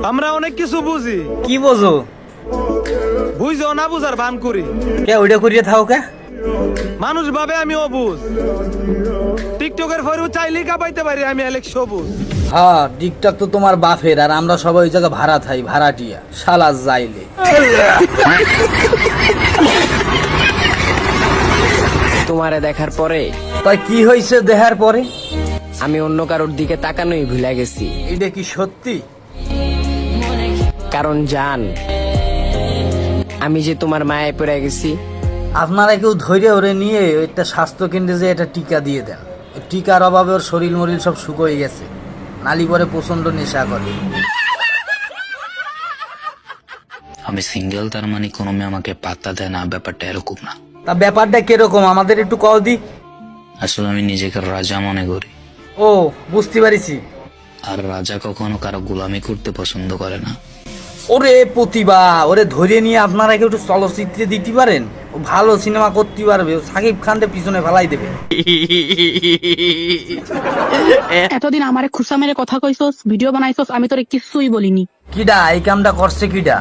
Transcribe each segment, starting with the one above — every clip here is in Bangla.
আমরা অনেক কিছু বুঝি, কি বোঝো? বুঝো না বুঝার ভান করি। কে ওইটা করিয়ে থাও কে? মানুষ ভাবে আমি অবুঝ, টিকটকের ফেরু চাইলেই কাপাইতে পারি আমি অনেক সবুজ। হ্যাঁ, টিকটক তো তোমার বাপের, আর আমরা সবাই ওই জায়গা ভাড়া থাই, ভাড়াটিয়া শালা যাইলে। তোমারে দেখার পরে তাই কি হয়েছে দেখার পরে? আমি অন্য কারোর দিকে তাকানোই ভুলে গেছি। এটা কি সত্যি? কারণ জান, আমি যে তোমার মায়ে পড়ে গেছি। আপনারা কেউ ধৈর্য ওরে নিয়ে একটা স্বাস্থ্য কেন্দ্রে যে একটা টিকা দিয়ে দেন। ওই টিকার অভাবে ওর শরীর মরিল সব শুকিয়ে গেছে, নালি পরে প্রচন্ড নেশা করে। আমি সিঙ্গেল, তার মানে কোনো মেয়ে আমাকে পাত্তা দেয় না, ব্যাপারটা এরকম না। তা ব্যাপারটা কিরকম আমাদের একটু কল দি। আসলে আমি নিজেকে রাজা মনে করি, ও বুঝতে পারিছি। আর রাজা কখনো কারো গোলামি করতে পছন্দ করে না। ওরে প্রতিভা, ওরে ধরে নিয়ে আপনারা কেউ একটু চলচ্চিত্রে দিতে পারেন, ও ভালো সিনেমা করতে পারবে, ও সাকিব খানকে পিছনে ফেলাই দেবে। এতদিন আমারে খুসা মেরে কথা কইছস, ভিডিও বানাইছস, আমি তোরে কিছুই বলিনি। কিডা এই কামটা করছে কিডা?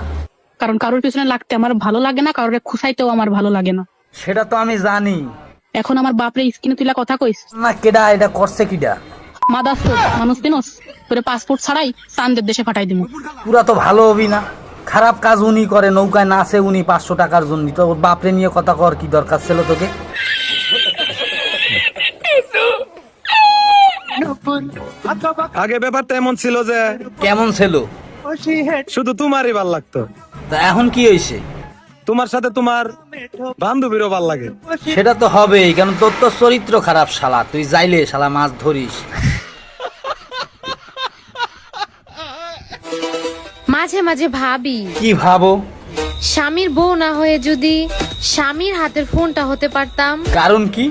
কারণ কারোর পিছনে লাগতে আমার ভালো লাগে না, কারোর খুসাইতেও আমার ভালো লাগে না। সেটা তো আমি জানি এখন আমার বাপরে স্ক্রিনে তুইলা কথা কইস না, কেডা এটা করছে কিডা? মাদাস তো মানুষ দিনস তোরে পাসপোর্ট ছাড়াই চান্দের দেশে পাঠাই দিমু। পুরা তো ভালো হবি না, খারাপ কাজ উনি করে, নৌকায় নাচে উনি 500 টাকার জন্য। তো ওর বাপরে নিয়ে কথা কর কি দরকার ছিল তোকে? আগে ব্যাপারটা এমন ছিল যে কেমন ছিল? শুধু তোমারই ভাল লাগতো, তা এখন কি হয়েছে? তোমার সাথে তোমার বান্ধবীরও ভাল লাগে। সেটা তো হবেই, কারণ তোর তো চরিত্র খারাপ শালা, তুই যাইলে শালা মাছ ধরিস। মাঝে মাঝে ভাবি, কি ভাবো? স্বামীর বউ না হয়ে যদি স্বামীর হাতের ফোনটা হতে পারতাম, কারণ কি?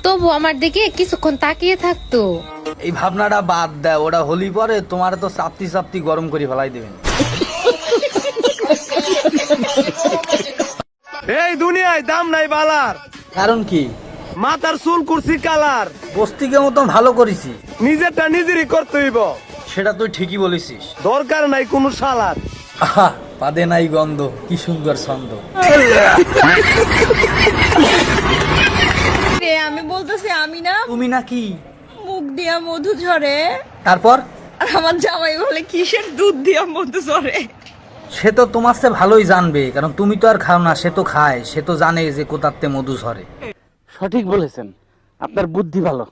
তবু আমার দিকে কিছুক্ষণ তাকিয়ে থাকতো। এই ভাবনাটা বাদ দেয়, ওটা হলি পরে তোমার তো চাপতি চাপতি গরম করে ফেলাই দেবেন। এই দুনিয়ায় দাম নাই বালার, কারণ কি? মাথার চুল কুরসি কালার, বস্তিকে মতন ভালো করেছি, নিজেরটা নিজেরই করতে হইব, সেটা তুই ঠিকই বলেছিস। দরকার নাই কোনো শালার। আহা, পাদে নাই গন্ধ, কি সুন্দর ছন্দ। আমি বলতেছি আমি না, তুমি নাকি? মুখ দিয়া মধু ঝরে, তারপর আর আমার জামাই বলে কিসের দুধ দিয়া মধু ঝরে। সে তো তোমার চেয়ে ভালোই জানবে, কারণ তুমি তো আর খাও না, সে তো খায়, সে তো জানে যে কোথাতে মধু ঝরে। সঠিক বলেছেন, আপনার বুদ্ধি ভালো।